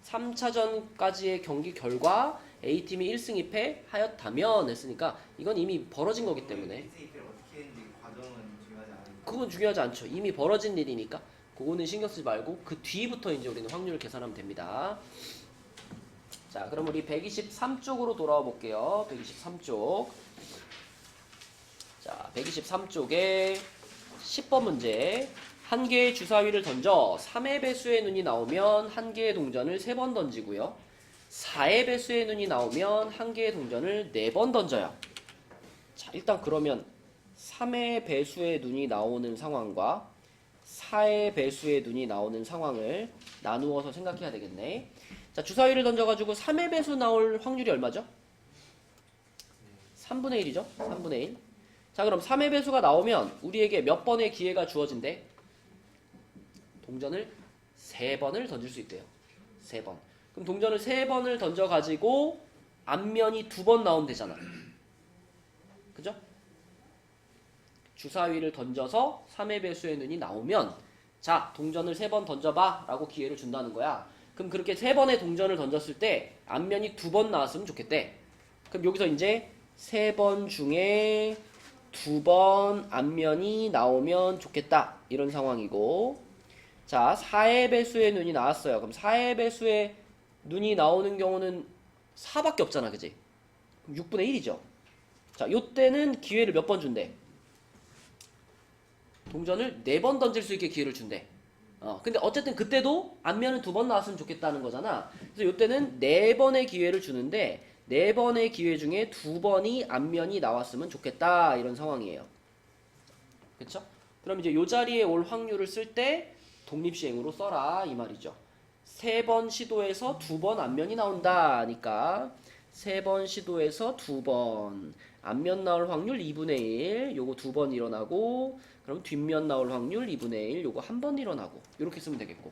3차전까지의 경기 결과 A팀이 1승 2패 하였다면 했으니까 이건 이미 벌어진 거기 때문에 1승 2패를 어떻게 했는지 그 과정은 중요하지 않아요. 그건 중요하지 않죠. 이미 벌어진 일이니까 그거는 신경 쓰지 말고 그 뒤부터 이제 우리는 확률을 계산하면 됩니다. 자, 그럼 우리 123쪽으로 돌아와 볼게요. 123쪽. 자, 123쪽에 10번 문제. 한 개의 주사위를 던져 3의 배수의 눈이 나오면 한 개의 동전을 3번 던지고요. 4의 배수의 눈이 나오면 한 개의 동전을 4번 던져요. 자, 일단 그러면 3의 배수의 눈이 나오는 상황과 4의 배수의 눈이 나오는 상황을 나누어서 생각해야 되겠네. 자, 주사위를 던져가지고 3의 배수 나올 확률이 얼마죠? 3분의 1이죠? 3분의 1. 자, 그럼 3의 배수가 나오면 우리에게 몇 번의 기회가 주어진대? 동전을 3번을 던질 수 있대요. 3번. 그럼 동전을 3번을 던져가지고 앞면이 2번 나오면 되잖아. 그죠? 주사위를 던져서 3의 배수의 눈이 나오면 자, 동전을 3번 던져봐 라고 기회를 준다는 거야. 그럼 그렇게 3번의 동전을 던졌을 때 앞면이 2번 나왔으면 좋겠대. 그럼 여기서 이제 3번 중에 2번 앞면이 나오면 좋겠다. 이런 상황이고 자, 4의 배수의 눈이 나왔어요. 그럼 4의 배수의 눈이 나오는 경우는 4밖에 없잖아. 그지? 그럼 6분의 1이죠. 자, 요때는 기회를 몇 번 준대? 동전을 4번 던질 수 있게 기회를 준대. 근데 어쨌든 그때도 앞면은 2번 나왔으면 좋겠다는 거잖아. 그래서 요때는 4번의 기회를 주는데 4번의 기회 중에 2번이 앞면이 나왔으면 좋겠다. 이런 상황이에요. 그쵸? 그럼 이제 요 자리에 올 확률을 쓸 때 독립시행으로 써라 이 말이죠. 3번 시도해서 2번 앞면이 나온다니까 3번 시도해서 2번 앞면 나올 확률 2분의 1 요거 2번 일어나고 그럼 뒷면 나올 확률 2분의 1 요거 한 번 일어나고 이렇게 쓰면 되겠고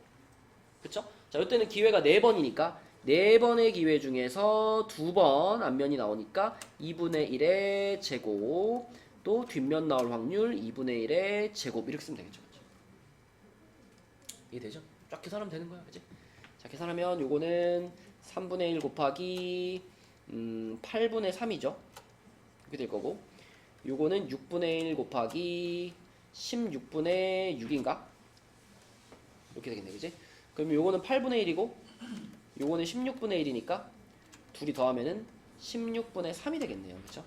그쵸? 자 이때는 기회가 4번이니까 4번의 기회 중에서 2번 앞면이 나오니까 2분의 1의 제곱 또 뒷면 나올 확률 2분의 1의 제곱 이렇게 쓰면 되겠죠. 이해되죠? 쫙 계산하면 되는 거야. 그치? 자 계산하면 요거는 3분의 1 곱하기 8분의 3이죠. 이렇게 될 거고 요거는 6분의 1 곱하기 16분의 6인가? 이렇게 되겠네. 그치? 그럼 요거는 8분의 1이고 요거는 16분의 1이니까 둘이 더하면은 16분의 3이 되겠네요. 그쵸?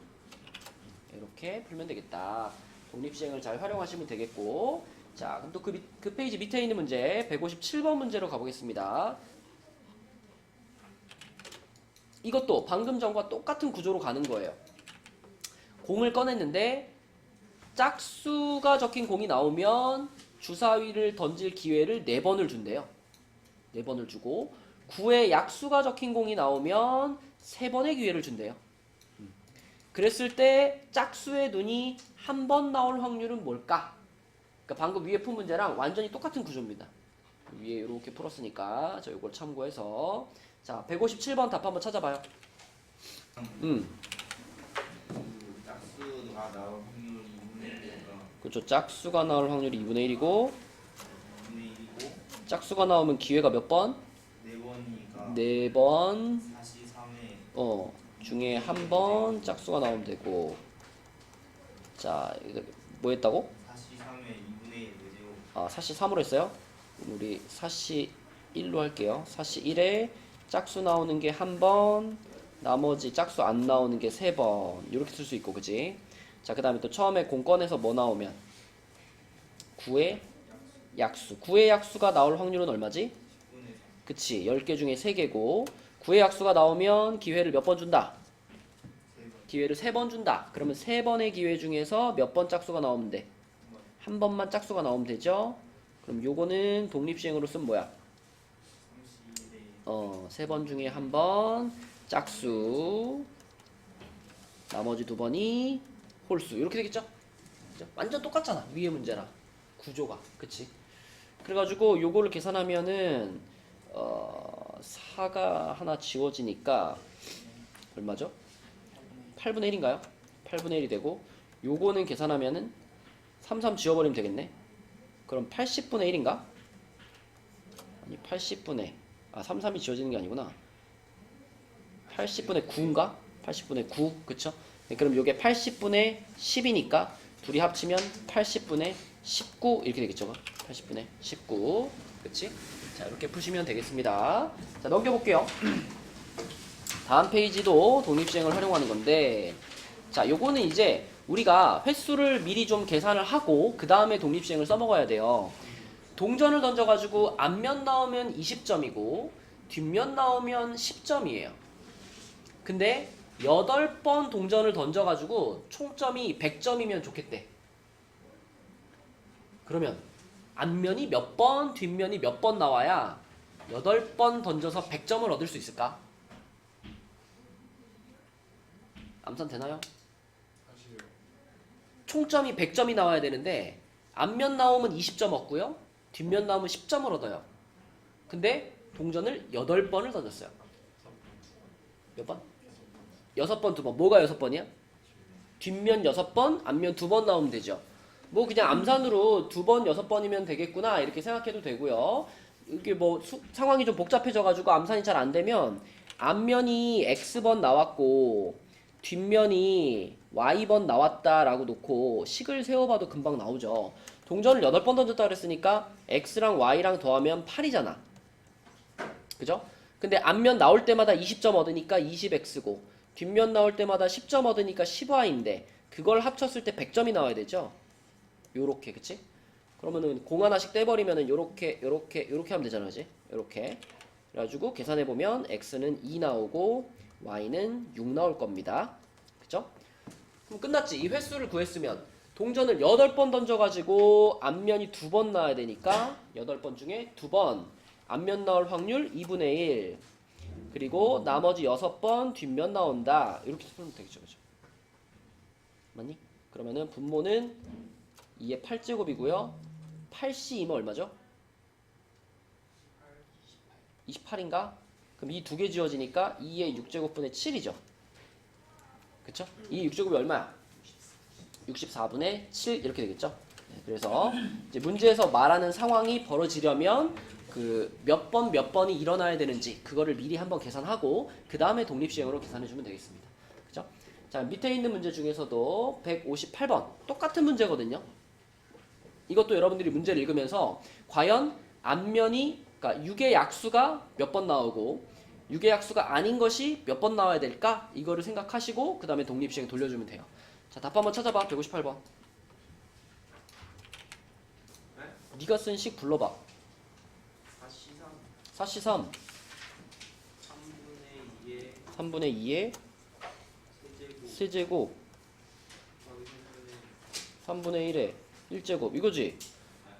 이렇게 풀면 되겠다. 독립시행을 잘 활용하시면 되겠고, 자, 그럼 또 그 페이지 밑에 있는 문제 157번 문제로 가보겠습니다. 이것도 방금 전과 똑같은 구조로 가는 거예요. 공을 꺼냈는데 짝수가 적힌 공이 나오면 주사위를 던질 기회를 4번을 준대요. 4번을 주고 9의 약수가 적힌 공이 나오면 3번의 기회를 준대요. 그랬을 때 짝수의 눈이 한 번 나올 확률은 뭘까? 그러니까 방금 위에 푼 문제랑 완전히 똑같은 구조입니다. 위에 이렇게 풀었으니까 저 이걸 참고해서 자 157번 답 한번 찾아봐요. 짝수가 나올 확률이 2분의 1이니까 그렇죠. 짝수가 나올 확률이 2분의 1이고 2분의 1이고 짝수가 나오면 기회가 몇 번? 4번이니까 4번 4시 3회 중에 한 번 짝수가 나오면 되고 자 뭐 했다고? 4시 3회 2분의 1 내제곱 아 4시 3으로 했어요? 그럼 우리 4시 1로 할게요. 4시 1에 짝수 나오는 게 한 번, 나머지 짝수 안 나오는 게 3번 이렇게 쓸 수 있고 그지? 자 그 다음에 또 처음에 공권에서 뭐 나오면 9의 약수 9의 약수가 나올 확률은 얼마지? 10분의 그치 10개 중에 3개고 9의 약수가 나오면 기회를 몇 번 준다? 3번 기회를 3번 준다. 그러면 3번의 기회 중에서 몇 번 짝수가 나오면 돼? 한 번만 짝수가 나오면 되죠? 그럼 요거는 독립시행으로 쓰면 뭐야? 31회 3번 중에 한 번 짝수 나머지 2번이 홀수 이렇게 되겠죠? 그죠? 완전 똑같잖아 위에 문제랑 구조가 그치? 그래가지고 요거를 계산하면은 4가 하나 지워지니까 얼마죠? 8분의 1인가요? 8분의 1이 되고 요거는 계산하면은 3 지워버리면 되겠네. 그럼 80분의 1인가? 아니 80분의 3이 지워지는 게 아니구나. 80분의 9인가? 80분의 9 그쵸? 네, 그럼 요게 80분의 10이니까 둘이 합치면 80분의 19 이렇게 되겠죠? 80분의 19 그치? 자 이렇게 푸시면 되겠습니다. 자 넘겨볼게요. 다음 페이지도 독립시행을 활용하는 건데 자 요거는 이제 우리가 횟수를 미리 좀 계산을 하고 그 다음에 독립시행을 써먹어야 돼요. 동전을 던져가지고 앞면 나오면 20점이고 뒷면 나오면 10점이에요. 근데 8번 동전을 던져가지고 총점이 100점이면 좋겠대. 그러면 앞면이 몇 번, 뒷면이 몇 번 나와야 8번 던져서 100점을 얻을 수 있을까? 암산 되나요? 총점이 100점이 나와야 되는데 앞면 나오면 20점 얻고요. 뒷면 나오면 10점을 얻어요. 근데 동전을 8번을 던졌어요. 몇 번? 6번, 2번. 뭐가 6번이야? 뒷면 6번, 앞면 2번 나오면 되죠. 뭐 그냥 암산으로 2번, 6번이면 되겠구나 이렇게 생각해도 되고요. 이게 뭐 상황이 좀 복잡해져가지고 암산이 잘 안 되면 앞면이 X번 나왔고 뒷면이 Y번 나왔다라고 놓고 식을 세워봐도 금방 나오죠. 동전을 8번 던졌다 그랬으니까 X랑 Y랑 더하면 8이잖아. 그죠? 근데 앞면 나올 때마다 20점 얻으니까 20X고 뒷면 나올 때마다 10점 얻으니까 10Y인데 그걸 합쳤을 때 100점이 나와야 되죠? 요렇게 그치? 그러면은 공 하나씩 떼버리면은 요렇게 하면 되잖아 그치? 요렇게 그래가지고 계산해보면 X는 2 나오고 Y는 6 나올 겁니다. 그죠? 그럼 끝났지. 이 횟수를 구했으면 동전을 8번 던져가지고 앞면이 2번 나와야 되니까 8번 중에 2번 앞면 나올 확률 2분의 1 그리고 나머지 6번 뒷면 나온다. 이렇게 쓰면 되겠죠. 그죠? 맞니? 그러면은 분모는 2의 8제곱이고요. 8C이면 얼마죠? 28인가? 그럼 이 두 개 지워지니까 2의 6제곱분의 7이죠. 그쵸? 이 6제곱이 얼마야? 64분의 7 이렇게 되겠죠? 네, 그래서 이제 문제에서 말하는 상황이 벌어지려면 그 몇 번이 일어나야 되는지 그거를 미리 한번 계산하고 그 다음에 독립시행으로 계산해주면 되겠습니다. 그죠? 자 밑에 있는 문제 중에서도 158번 똑같은 문제거든요. 이것도 여러분들이 문제를 읽으면서 과연 앞면이 그러니까 6의 약수가 몇 번 나오고 6의 약수가 아닌 것이 몇 번 나와야 될까? 이거를 생각하시고 그 다음에 독립시행 돌려주면 돼요. 자, 답 한번 찾아봐. 158번. 네? 네가 쓴 식 불러봐. 4C3 4C3 3분의 2에 3분의 2의 세제곱 세제곱 더하기 3분의 1의 1제곱 이거지?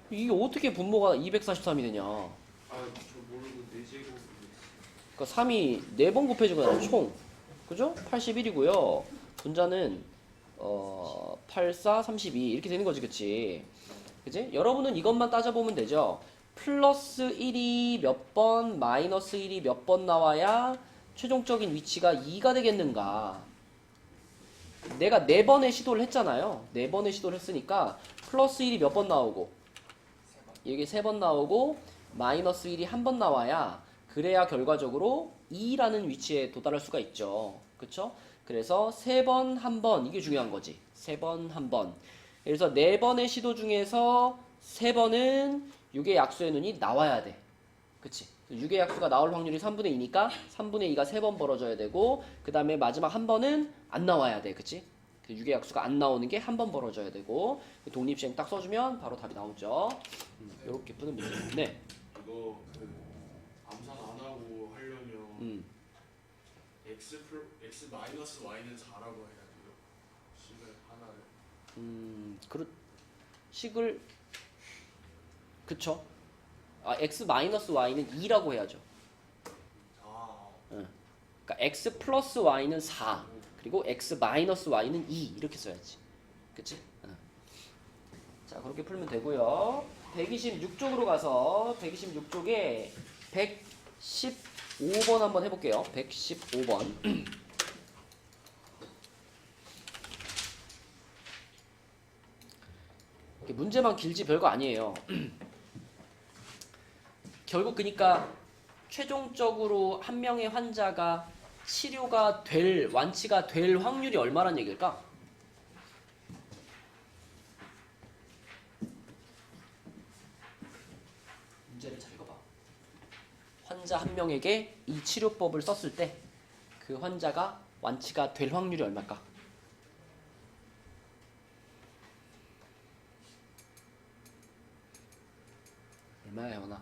이게 어떻게 분모가 243이 되냐? 저 모르고 4제곱 그러니까 3이 4번 곱해진 거잖아 총. 그죠? 81이고요. 분자는 8, 4, 32 이렇게 되는 거지, 그치? 그지? 여러분은 이것만 따져보면 되죠. 플러스 1이 몇 번, 마이너스 1이 몇 번 나와야 최종적인 위치가 2가 되겠는가? 내가 4번의 시도를 했잖아요. 4번의 시도를 했으니까 플러스 1이 몇 번 나오고 여기 3번 나오고 마이너스 1이 한 번 나와야 그래야 결과적으로 2라는 위치에 도달할 수가 있죠. 그쵸? 그래서 3번, 1번 이게 중요한 거지. 3번, 1번. 그래서 4번의 시도 중에서 3번은 6의 약수의 눈이 나와야 돼. 그치? 6의 약수가 나올 확률이 3분의 2니까 3분의 2가 3번 벌어져야 되고 그 다음에 마지막 한 번은 안 나와야 돼. 그치? 그 6의 약수가 안 나오는 게 한 번 벌어져야 되고 독립시행 딱 써주면 바로 답이 나오죠. 요렇게 푸는 문제. 네. 이거 그 암산 안 하고 하려면 x 마이너스 y는 4라고 해야 돼요. 식을 하나를. 식을 그쵸? x 마이너스 y는 2라고 해야죠. 아. 그러니까 x 플러스 y는 4 그리고 x 마이너스 y는 2 이렇게 써야지. 그치? 자 그렇게 풀면 되고요. 126쪽으로 가서 126쪽에 115번 한번 해볼게요. 115번. 문제만 길지 별거 아니에요. 결국 그러니까 최종적으로 한 명의 환자가 치료가 될 완치가 될 확률이 얼마란 얘기일까? 문제를 잘 읽어봐. 환자 한 명에게 이 치료법을 썼을 때 그 환자가 완치가 될 확률이 얼마일까? 얼마야, 현아?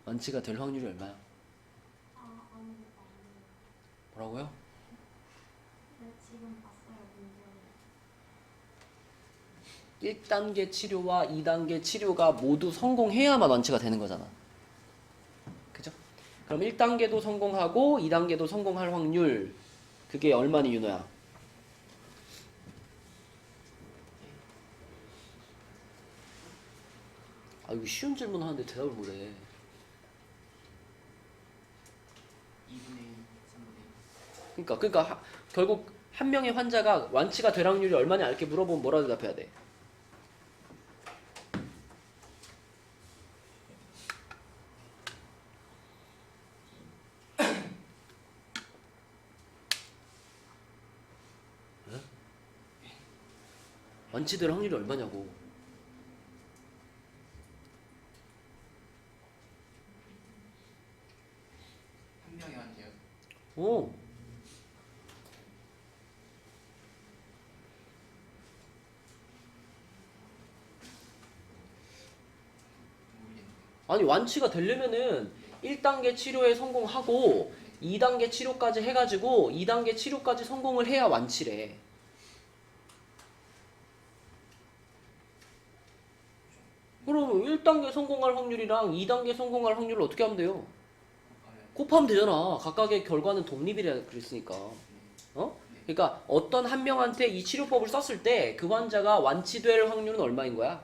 완치가 될 확률이 얼마야? 뭐라고요? 네, 지금 봤어요, 문제를. 1단계 치료와 2단계 치료가 모두 성공해야만 완치가 되는 거잖아. 그죠? 그럼 1단계도 성공하고 2단계도 성공할 확률 그게 얼마니 윤호야? 아 이거 쉬운 질문 하는데 대답을 못해. 2분의 1, 3분의 1. 그러니까 결국 한 명의 환자가 완치가 될 확률이 얼마냐 이렇게 물어보면 뭐라 대답해야 돼? 완치될 확률이 얼마냐고. 한 명이 한대요. 오. 모르겠네. 아니 완치가 되려면은 1단계 치료에 성공하고 2단계 치료까지 해가지고 2단계 치료까지 성공을 해야 완치래. 그럼 1단계 성공할 확률이랑 2단계 성공할 확률을 어떻게 하면 돼요? 곱하면 되잖아. 각각의 결과는 독립이라 그랬으니까. 그러니까 어떤 한 명한테 이 치료법을 썼을 때 그 환자가 완치될 확률은 얼마인 거야?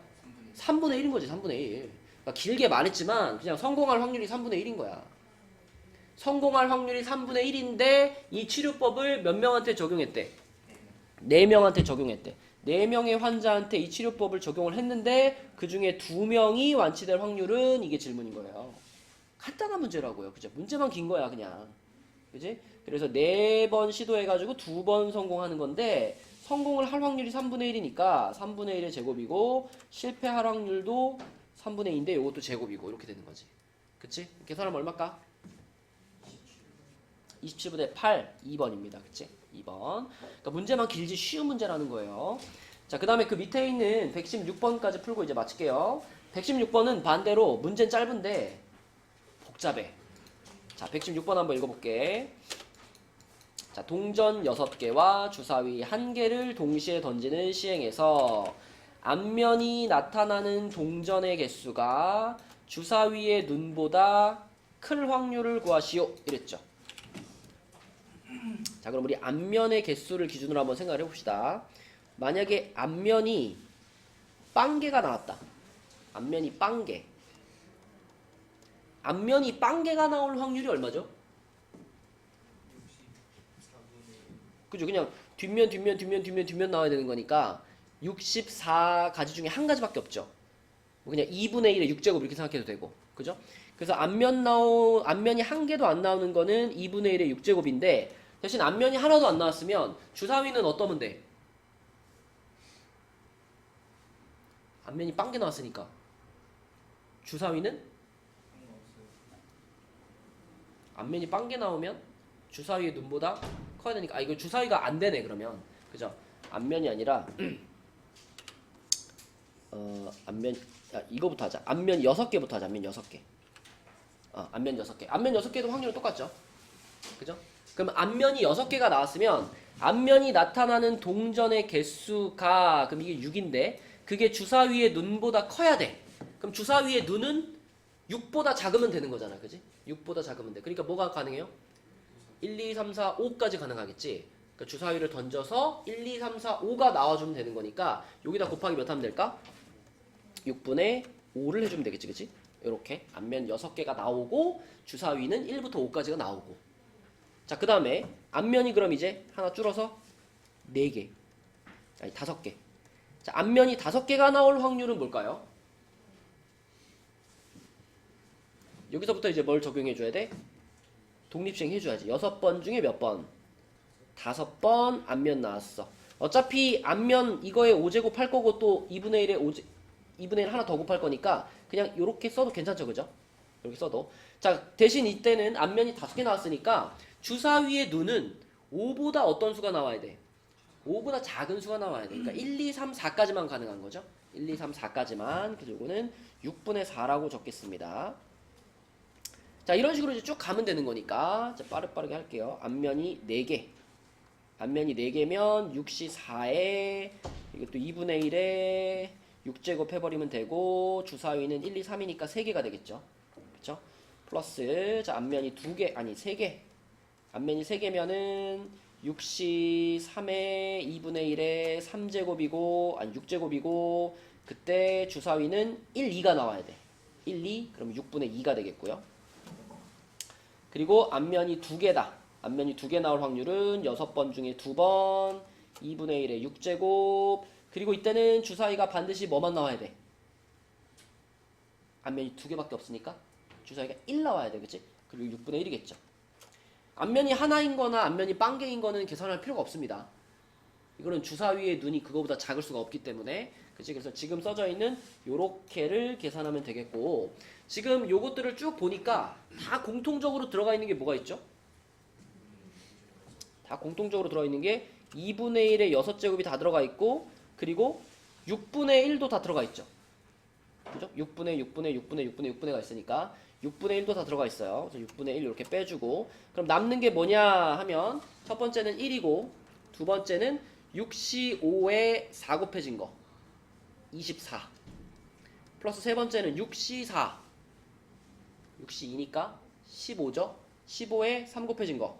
3분의 1인 거지. 3분의 1. 그러니까 길게 말했지만 그냥 성공할 확률이 3분의 1인 거야. 성공할 확률이 3분의 1인데 이 치료법을 몇 명한테 적용했대? 4명한테 적용했대. 4명의 환자한테 이 치료법을 적용을 했는데 그 중에 2명이 완치될 확률은 이게 질문인 거예요. 간단한 문제라고요. 그죠? 문제만 긴 거야, 그냥. 그지? 그래서 4번 시도해가지고 2번 성공하는 건데 성공을 할 확률이 3분의 1이니까 3분의 1의 제곱이고 실패할 확률도 3분의 2인데 이것도 제곱이고 이렇게 되는 거지. 그치? 계산하면 얼마일까? 27분의 8 2번입니다. 그치? 2번. 그러니까 문제만 길지 쉬운 문제라는 거예요. 자, 그 다음에 그 밑에 있는 116번까지 풀고 이제 마칠게요. 116번은 반대로 문제는 짧은데 복잡해. 자, 116번 한번 읽어볼게. 자, 동전 6개와 주사위 1개를 동시에 던지는 시행에서 앞면이 나타나는 동전의 개수가 주사위의 눈보다 클 확률을 구하시오. 이랬죠. 자, 그럼 우리 앞면의 개수를 기준으로 한번 생각을 해봅시다. 만약에 앞면이 빵개가 나왔다. 앞면이 빵개. 앞면이 빵개가 나올 확률이 얼마죠? 64분의 그죠? 그냥 뒷면 나와야 되는 거니까 64가지 중에 한 가지밖에 없죠. 뭐 그냥 2분의 1의 6제곱 이렇게 생각해도 되고. 그죠? 그래서 앞면이 한 개도 안 나오는 거는 2분의 1의 6제곱인데 대신 앞면이 하나도 안 나왔으면 주사위는 어떠면 돼? 앞면이 빵개 나왔으니까 주사위는 앞면이 빵개 나오면 주사위의 눈보다 커야 되니까 이거 주사위가 안 되네 그러면. 그죠? 앞면이 아니라 앞면 이거부터 하자. 앞면 6개부터 하자. 앞면 6개. 앞면 6개. 앞면 6개도 확률은 똑같죠. 그죠? 그럼 앞면이 6개가 나왔으면 앞면이 나타나는 동전의 개수가 그럼 이게 6인데 그게 주사위의 눈보다 커야 돼. 그럼 주사위의 눈은 6보다 작으면 되는 거잖아. 그지? 6보다 작으면 돼. 그러니까 뭐가 가능해요? 1, 2, 3, 4, 5까지 가능하겠지. 그러니까 주사위를 던져서 1, 2, 3, 4, 5가 나와주면 되는 거니까 여기다 곱하기 몇 하면 될까? 6분의 5를 해주면 되겠지. 그치? 이렇게 앞면 6개가 나오고 주사위는 1부터 5까지가 나오고. 자, 그 다음에 앞면이 그럼 이제 하나 줄어서 4개 아니 5개. 자, 앞면이 5개가 나올 확률은 뭘까요? 여기서부터 이제 뭘 적용해줘야 돼? 독립시행 해줘야지. 6번 중에 몇 번? 5번 앞면 나왔어. 어차피 앞면 이거에 5제곱 할 거고 또 2분의 1에 2분의 1 하나 더 곱할 거니까 그냥 이렇게 써도 괜찮죠. 그죠? 이렇게 써도. 자, 대신 이때는 앞면이 5개 나왔으니까 주사위의 눈은 5보다 어떤 수가 나와야 돼? 5보다 작은 수가 나와야 돼. 그러니까 1, 2, 3, 4까지만 가능한 거죠. 1, 2, 3, 4까지만. 그래서 이거는 6분의 4라고 적겠습니다. 자, 이런 식으로 이제 쭉 가면 되는 거니까 자, 빠르게 할게요. 앞면이 4개. 앞면이 4개면 6시 4에 이것도 2분의 1에 6제곱 해버리면 되고 주사위는 1, 2, 3이니까 3개가 되겠죠. 그쵸? 플러스 자, 앞면이 2개 아니 3개. 앞면이 3개면은 6시 3에 2분의 1에 3제곱이고 아니 6제곱이고 그때 주사위는 1, 2가 나와야 돼. 1, 2 그럼 6분의 2가 되겠고요. 그리고 앞면이 2개다. 앞면이 2개 나올 확률은 6번 중에 2번 2분의 1에 6제곱 그리고 이때는 주사위가 반드시 뭐만 나와야 돼? 앞면이 2개밖에 없으니까 주사위가 1 나와야 돼. 그치? 그리고 6분의 1이겠죠. 앞면이 하나인 거나 앞면이 빵개인 거는 계산할 필요가 없습니다. 이거는 주사위의 눈이 그거보다 작을 수가 없기 때문에 그치? 그래서 지금 써져 있는 요렇게를 계산하면 되겠고 지금 요것들을 쭉 보니까 다 공통적으로 들어가 있는 게 뭐가 있죠? 다 공통적으로 들어가 있는 게 2분의 1의 6제곱이 다 들어가 있고 그리고 6분의 1도 다 들어가 있죠. 그죠? 6분의 가 있으니까 6분의 1도 다 들어가 있어요. 그래서 6분의 1 이렇게 빼주고 그럼 남는 게 뭐냐 하면 첫 번째는 1이고 두 번째는 6시 5에 4 곱해진 거 24 플러스 세 번째는 6시 4 6시 2니까 15죠. 15에 3 곱해진 거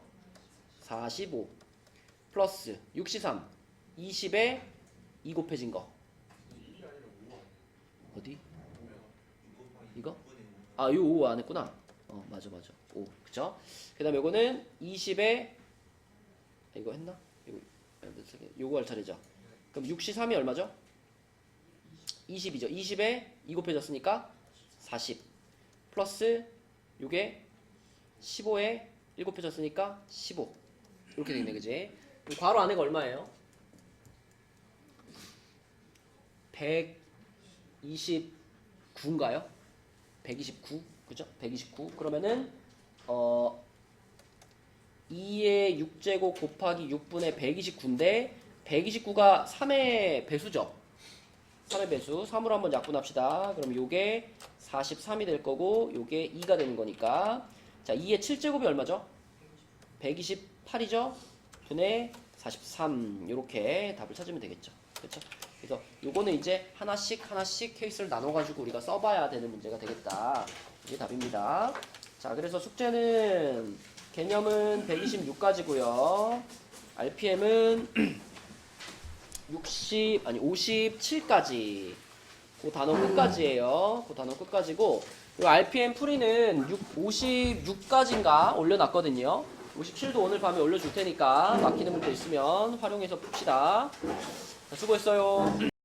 45 플러스 6시 3 20에 2 곱해진 거 1이 아니라 5 아니야? 어디? 보면 이거? 아, 요 5 안 했구나. 맞아. 5. 그쵸? 그 다음에 요거는 20에, 이거 했나? 요거 할 차례죠. 그럼 6시 3이 얼마죠? 20이죠. 20에 2 곱해졌으니까 40. 플러스 요게 15에 1 곱해졌으니까 15. 이렇게 되겠네, 그지? 그럼 괄호 안에가 얼마예요? 129인가요? 129 그죠? 129 그러면은 2의 6제곱 곱하기 6분의 129인데 129가 3의 배수죠. 3의 배수. 3으로 한번 약분합시다. 그럼 요게 43이 될 거고 요게 2가 되는 거니까 자 2의 7제곱이 얼마죠? 128이죠? 분의 43 요렇게 답을 찾으면 되겠죠. 그렇죠? 그래서 요거는 이제 하나씩 케이스를 나눠가지고 우리가 써봐야 되는 문제가 되겠다. 이게 답입니다. 자, 그래서 숙제는 개념은 126까지고요. RPM은 57까지. 그 단어 끝까지예요. 그 단어 끝까지고 요 RPM 풀이는 56까지인가 올려놨거든요. 57도 오늘 밤에 올려줄 테니까 막히는 문제 있으면 활용해서 풉시다. 자, 수고했어요.